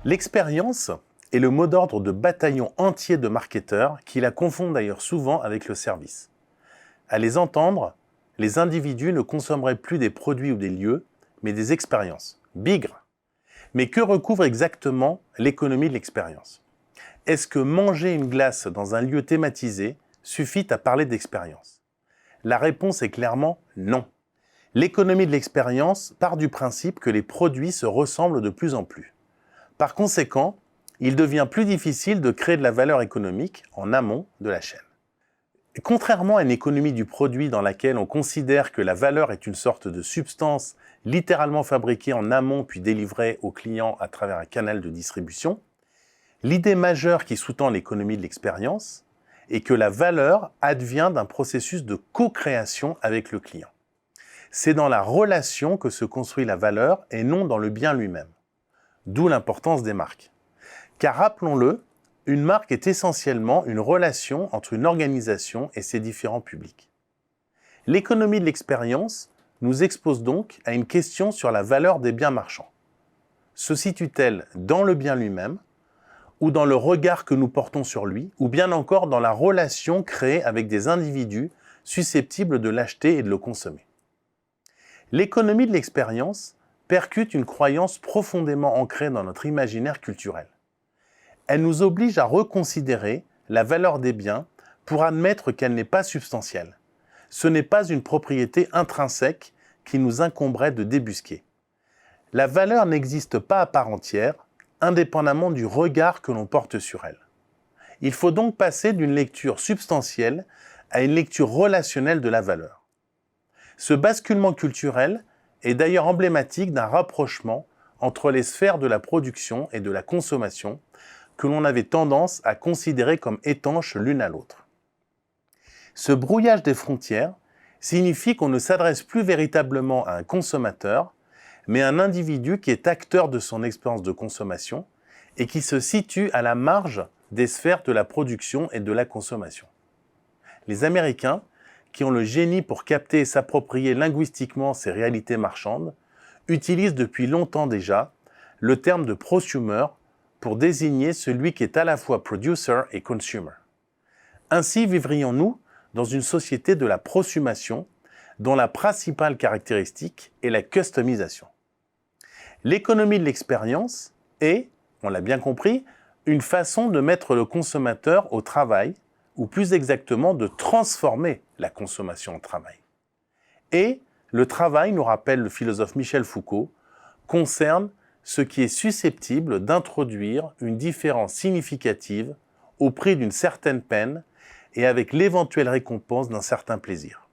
L'expérience est le mot d'ordre de bataillons entiers de marketeurs qui la confondent d'ailleurs souvent avec le service. À les entendre, les individus ne consommeraient plus des produits ou des lieux, mais des expériences. Bigre! Mais que recouvre exactement l'économie de l'expérience? Est-ce que manger une glace dans un lieu thématisé suffit à parler d'expérience? La réponse est clairement non. L'économie de l'expérience part du principe que les produits se ressemblent de plus en plus. Par conséquent, il devient plus difficile de créer de la valeur économique en amont de la chaîne. Contrairement à une économie du produit dans laquelle on considère que la valeur est une sorte de substance littéralement fabriquée en amont puis délivrée au client à travers un canal de distribution, l'idée majeure qui sous-tend l'économie de l'expérience est que la valeur advient d'un processus de co-création avec le client. C'est dans la relation que se construit la valeur et non dans le bien lui-même. D'où l'importance des marques. Car rappelons-le, une marque est essentiellement une relation entre une organisation et ses différents publics. L'économie de l'expérience nous expose donc à une question sur la valeur des biens marchands. Se situe-t-elle dans le bien lui-même, ou dans le regard que nous portons sur lui, ou bien encore dans la relation créée avec des individus susceptibles de l'acheter et de le consommer? L'économie de l'expérience percute une croyance profondément ancrée dans notre imaginaire culturel. Elle nous oblige à reconsidérer la valeur des biens pour admettre qu'elle n'est pas substantielle. Ce n'est pas une propriété intrinsèque qui nous incomberait de débusquer. La valeur n'existe pas à part entière, indépendamment du regard que l'on porte sur elle. Il faut donc passer d'une lecture substantielle à une lecture relationnelle de la valeur. Ce basculement culturel est d'ailleurs emblématique d'un rapprochement entre les sphères de la production et de la consommation que l'on avait tendance à considérer comme étanches l'une à l'autre. Ce brouillage des frontières signifie qu'on ne s'adresse plus véritablement à un consommateur, mais à un individu qui est acteur de son expérience de consommation et qui se situe à la marge des sphères de la production et de la consommation. Les Américains, qui ont le génie pour capter et s'approprier linguistiquement ces réalités marchandes, utilisent depuis longtemps déjà le terme de prosumer pour désigner celui qui est à la fois producer et consumer. Ainsi vivrions-nous dans une société de la prosumation dont la principale caractéristique est la customisation. L'économie de l'expérience est, on l'a bien compris, une façon de mettre le consommateur au travail, ou plus exactement de transformer la consommation en travail. Et le travail, nous rappelle le philosophe Michel Foucault, concerne ce qui est susceptible d'introduire une différence significative au prix d'une certaine peine et avec l'éventuelle récompense d'un certain plaisir.